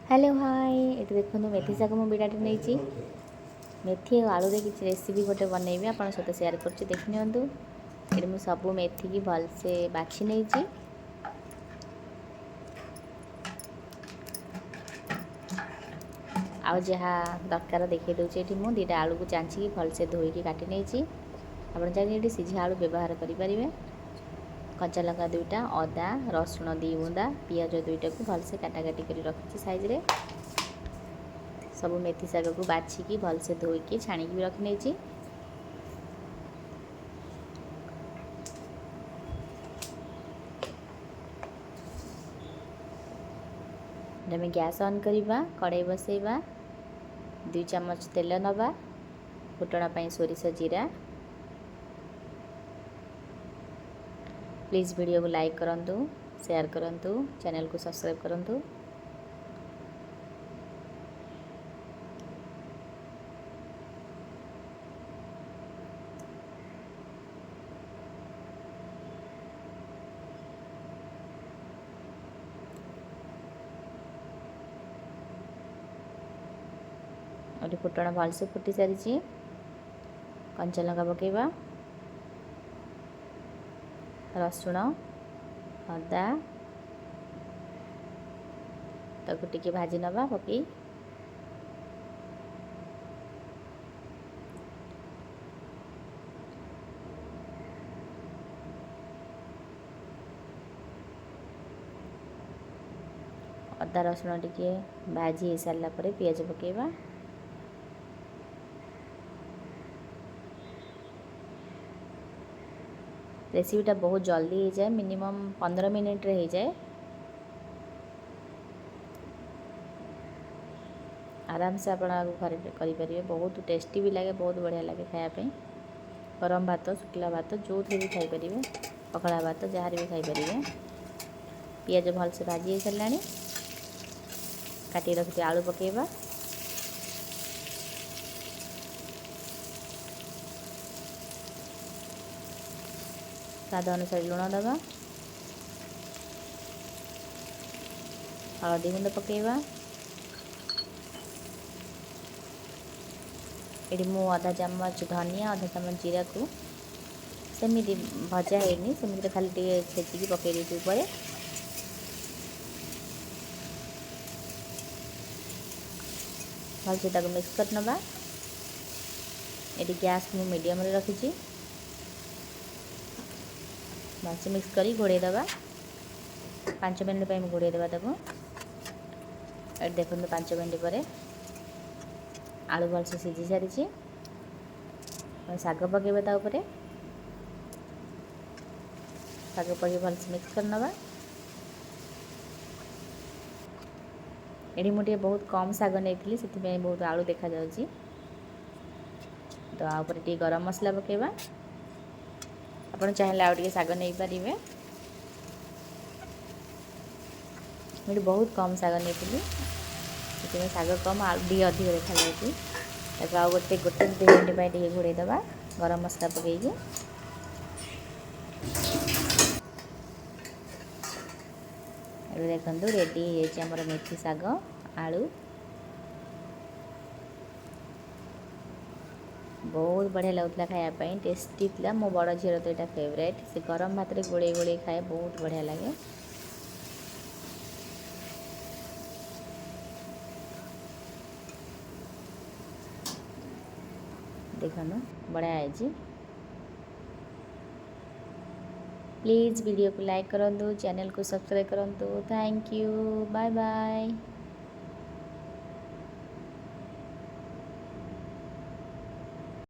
Hello hi ये देखो मेथी शाग मुझे विराट नहीं मेथी और आलू किसी रेसिपी गोटे बनैबी आप सहित सेयार कर देखी नियंतु ये मुझे सब मेथी की भलसे बाछि नहीं आउ जहाँ दरकार देखी दूसरी ये मुझे दुटा आलू को चांची भलसे धोईकी काटी नहीं आप चाहिए सीझा आलू व्यवहार करेंगे कंचा लंका दुईटा अदा रसुण 2 बुंदा पियाज दुईटा को भलसे काटाकाटी कर रखी साइज सब मेथी शाग को बाछिकी भलसे धोईकी छाणिकी भी रखी नहीं जब गैस ऑन करवा कड़ाई बसैबा 2 चम्मच तेल नवा फुटण सोरिष जीरा प्लीज़ वीडियो को लाइक करंतु शेयर करंतु चैनल को सब्सक्राइब करंतु और फुटण भलसे फुटी सारी कंचा लंका पकेबा रसुण अदा ताको टिके भाजी नवा पकई अदा रसुण टिके भाजी हो सारा पर पियाज पकेबा रेसिपीटा बहुत जल्दी हो जाए मिनिमम 15 मिनट रे हो जाए आराम से आप घर करेंगे बहुत टेस्टी भी लगे बहुत बढ़िया लगे खायापी गरम भात शुखला भात जो थे भी खाईपर पखड़ा भात जहाँ भी खाईपर पियाज भलसे भाजी हो सारा काटी रखी आलू पकेबा स्वाद अनुसार लुण दबा हलदी गुंड पकेबा ये मु आधा चम्मच धनिया आधा चम्मच जीरा को सेमती भजा है सेमती खाली छेचिकी पकई देती ऊपर भलसे मिक्स कर नवा ये गैस को मीडियम रे रखी भलसे मिक्स करी घोड़े दबा 5 मिनट घोड़े दबा ताको देखो 5 मिनट पर आलू भलसे सीझी सारी शाग पकेबा ता उपरे शाग पकई भलसे मिक्स कर नवा ये मुझे बहुत कम शाग नहीं से बहुत आलू देखा जाउची तो आ ऊपर टी गरम मसला पकेबा आपन चाहे आउ टे शाग नहीं पारे मुझे बहुत कम शाग नहीं शाग कम आलू टी अधिक देखा जाए आउ गोटे गोटे 2 मिनट टे घोड़े दबा गरम मसला पकईकी देखो रेडी होमर मेथी शाग आलू बहुत बढ़िया लगुला खायापी टेस्टी था मो बड़ झीर तो यहाँ फेवरेट से गरम भात में गोले गोले खाए बहुत बढ़िया लगे देखो बढ़िया है प्लीज़ वीडियो को लाइक करूँ चैनल को सब्सक्राइब करूँ थैंक यू बाय बाय।